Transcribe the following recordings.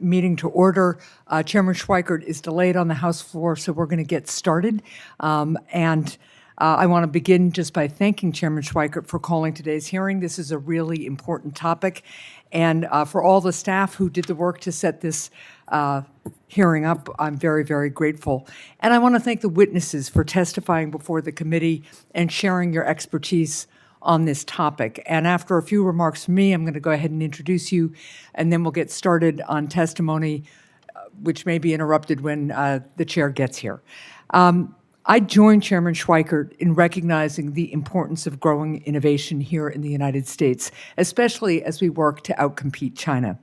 Meeting to order. Chairman Schweikert is delayed on the House floor, so we're going to get started. I want to begin just by thanking Chairman Schweikert for calling today's hearing. This is a really important topic. And for all the staff who did the work to set this hearing up, I'm very, very grateful. And I want to thank the witnesses for testifying before the committee and sharing your expertise on this topic. And after a few remarks from me, I'm going to go ahead and introduce you, and then we'll get started on testimony, which may be interrupted when the chair gets here. I join Chairman Schweikert in recognizing the importance of growing innovation here in the United States, especially as we work to outcompete China.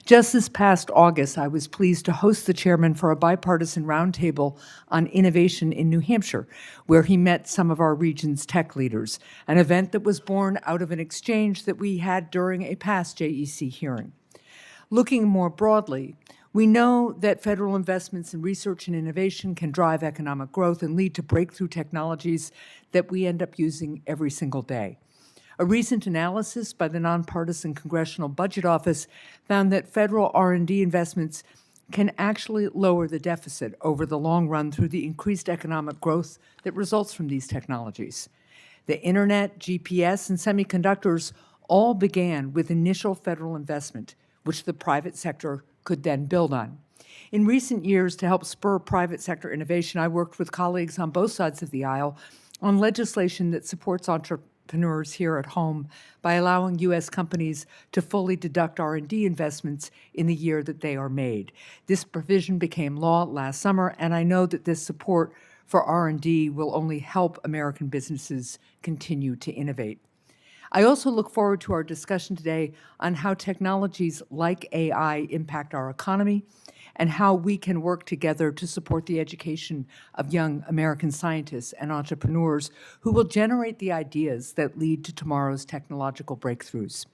Just this past August, I was pleased to host the chairman for a bipartisan roundtable on innovation in New Hampshire, where he met some of our region's tech leaders, an event that was born out of an exchange that we had during a past JEC hearing. Looking more broadly, we know that federal investments in research and innovation can drive economic growth and lead to breakthrough technologies that we end up using every single day. A recent analysis by the Nonpartisan Congressional Budget Office found that federal R&D investments can actually lower the deficit over the long run through the increased economic growth that results from these technologies. The internet, GPS, and semiconductors all began with initial federal investment, which the private sector could then build on. In recent years, to help spur private sector innovation, I worked with colleagues on both sides of the aisle on legislation that supports entrepreneurs here at home by allowing U.S. companies to fully deduct R&D investments in the year that they are made. This provision became law last summer, and I know that this support for R&D will only help American businesses continue to innovate. I also look forward to our discussion today on how technologies like AI impact our economy and how we can work together to support the education of young American scientists and entrepreneurs who will generate the ideas that lead to tomorrow's technological breakthroughs.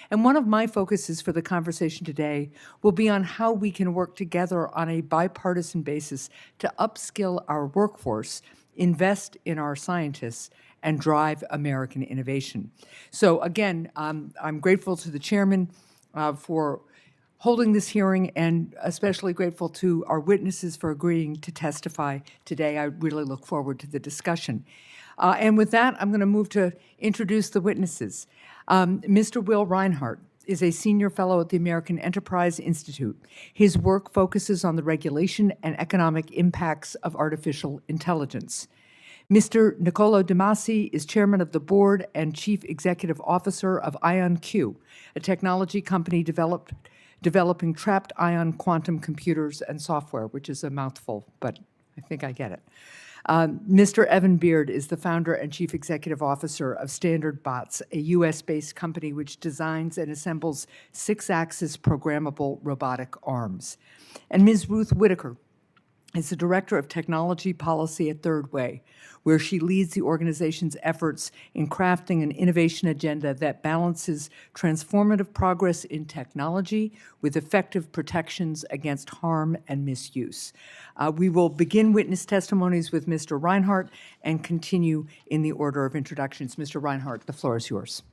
And one of my focuses for the conversation today will be on how we can work together on a bipartisan basis to upskill our workforce, invest in our scientists, and drive American innovation. So again, I'm grateful to the chairman for holding this hearing, and especially grateful to our witnesses for agreeing to testify today. I really look forward to the discussion. And with that, I'm going to move to introduce the witnesses. Mr. Will Reinhardt is a senior fellow at the American Enterprise Institute. His work focuses on the regulation and economic impacts of artificial intelligence. Mr. Niccolo De Masi is chairman of the board and chief executive officer of IonQ, a technology company developing trapped ion quantum computers and software, which is a mouthful, but I think I get it. Mr. Evan Beard is the founder and chief executive officer of Standard Bots, a U.S.-based company which designs and assembles six-axis programmable robotic arms. And Ms. Ruth Whitaker is the Director of Technology Policy at Third Way, where she leads the organization's efforts in crafting an innovation agenda that balances transformative progress in technology with effective protections against harm and misuse. We will begin witness testimonies with Mr. Reinhardt and continue in the order of introductions. Mr. Reinhardt, the floor is yours.